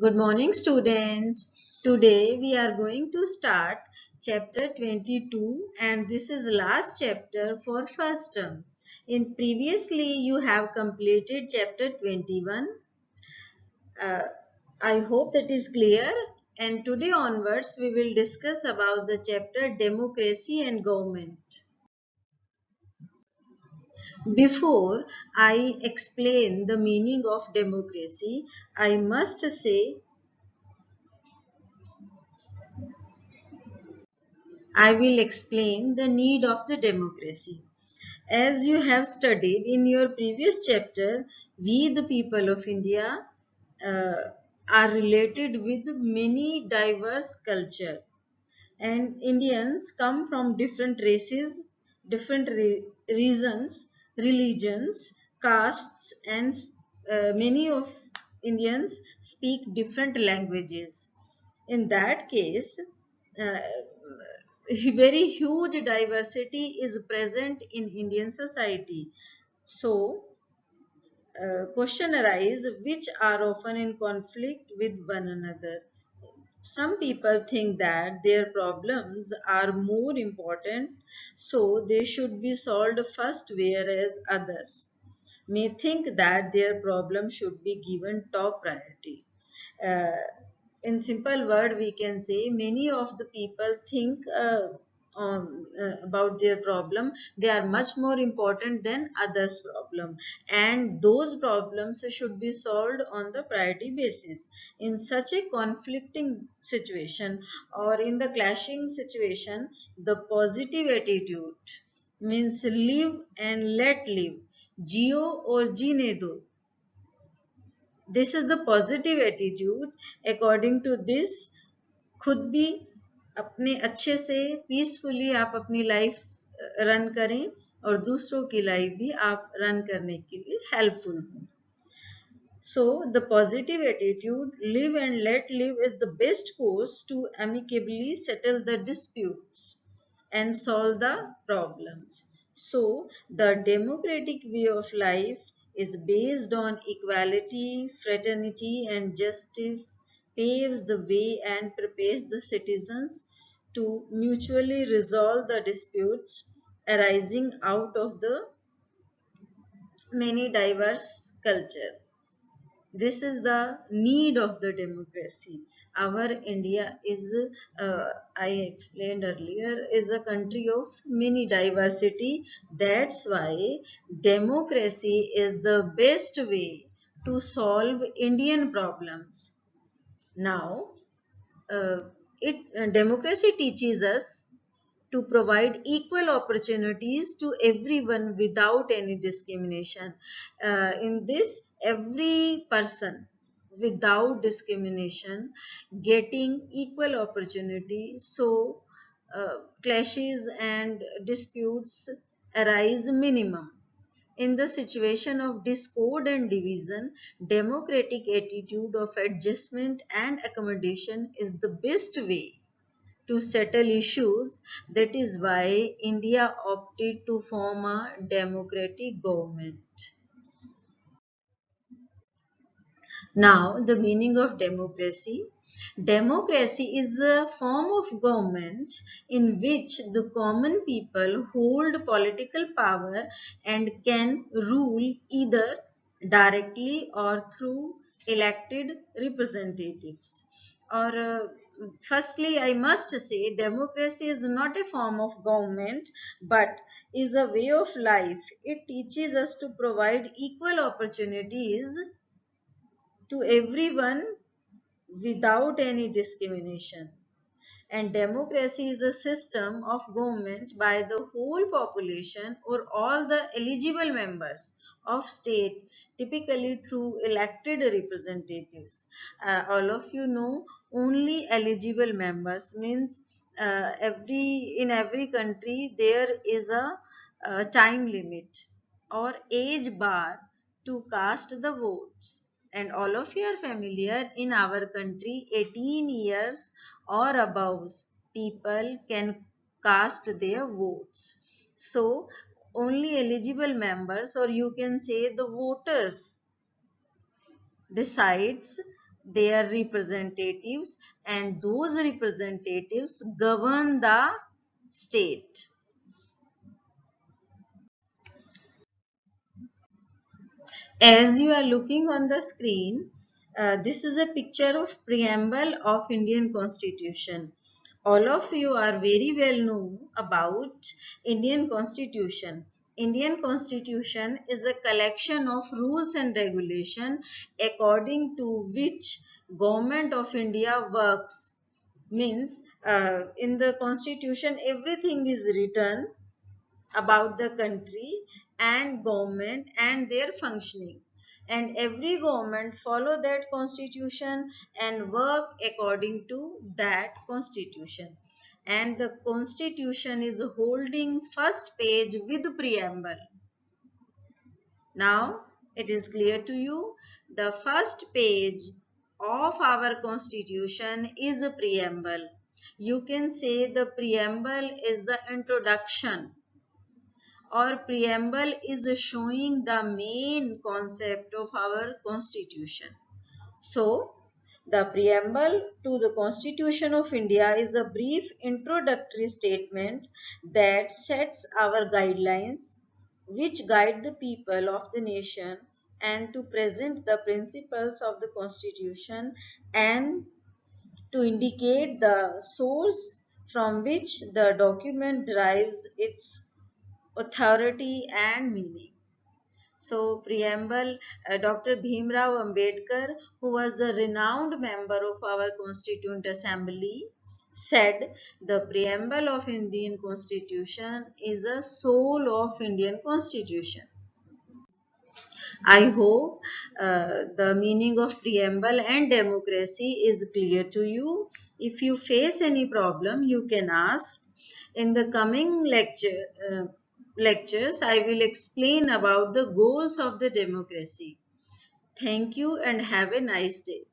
Good morning, students. Today we are going to start chapter 22 and this is last chapter for first term. In previously you have completed chapter 21. Uh, I hope that is clear and today onwards we will discuss about the chapter democracy and government. Before I explain the meaning of democracy, I must say I will explain the need of the democracy. As you have studied in your previous chapter, we the people of India uh, are related with many diverse culture and Indians come from different races, different reasons, religions, castes and many of Indians speak different languages. In that case, uh, very huge diversity is present in Indian society. So, question arise which are often in conflict with one another. Some people think that their problems are more important, so they should be solved first, whereas others may think that their problem should be given top priority. Uh, in simple word, we can say many of the people think about their problem. They are much more important than others' problem, and those problems should be solved on the priority basis. In such a conflicting situation or in the clashing situation, the positive attitude means live and let live. जियो और जीने दो. This is the positive attitude. According to this, खुद भी अपने अच्छे से peacefully आप अपनी लाइफ रन करें और दूसरों की लाइफ भी आप रन करने के लिए हेल्पफुल हो. So, the positive attitude, live and let live, is the best course to amicably settle the disputes and solve the problems. So, the democratic way of life is based on equality, fraternity, and justice, paves the way and prepares the citizens to mutually resolve the disputes arising out of the many diverse culture. This is the need of the democracy. Our India is, I explained earlier, is a country of many diversity. That's why democracy is the best way to solve Indian problems. Now, uh, democracy teaches us to provide equal opportunities to everyone without any discrimination. In this, every person without discrimination getting equal opportunity. So, clashes and disputes arise minimum. In the situation of discord and division, democratic attitude of adjustment and accommodation is the best way to settle issues. That is why India opted to form a democratic government. Now, the meaning of democracy. Democracy is a form of government in which the common people hold political power and can rule either directly or through elected representatives. Or firstly, I must say democracy is not a form of government but is a way of life. It teaches us to provide equal opportunities to everyone without any discrimination. And democracy is a system of government by the whole population or all the eligible members of state, typically through elected representatives. All of you know, only eligible members means every in every country there is a time limit or age bar to cast the votes. And all of you are familiar, in our country 18 years or above people can cast their votes. So only eligible members, or you can say the voters, decides their representatives, and those representatives govern the state. As you are looking on the screen, this is a picture of preamble of Indian Constitution. All of you are very well know about Indian Constitution. Indian Constitution is a collection of rules and regulation according to which Government of India works. Means in the Constitution everything is written about the country and government and their functioning, and every government follow that constitution and work according to that constitution, and the constitution is holding first page with preamble. Now it is clear to you, the first page of our constitution is a preamble. You can say the preamble is the introduction, or preamble is showing the main concept of our constitution. So, the preamble to the Constitution of India is a brief introductory statement that sets our guidelines which guide the people of the nation, and to present the principles of the Constitution, and to indicate the source from which the document derives its authority and meaning. So, preamble, Dr. Bhimrao Ambedkar, who was the renowned member of our Constituent Assembly, said the preamble of Indian Constitution is a soul of Indian Constitution. I hope the meaning of preamble and democracy is clear to you. If you face any problem, you can ask. In the coming lectures, I will explain about the goals of the democracy. Thank you and have a nice day.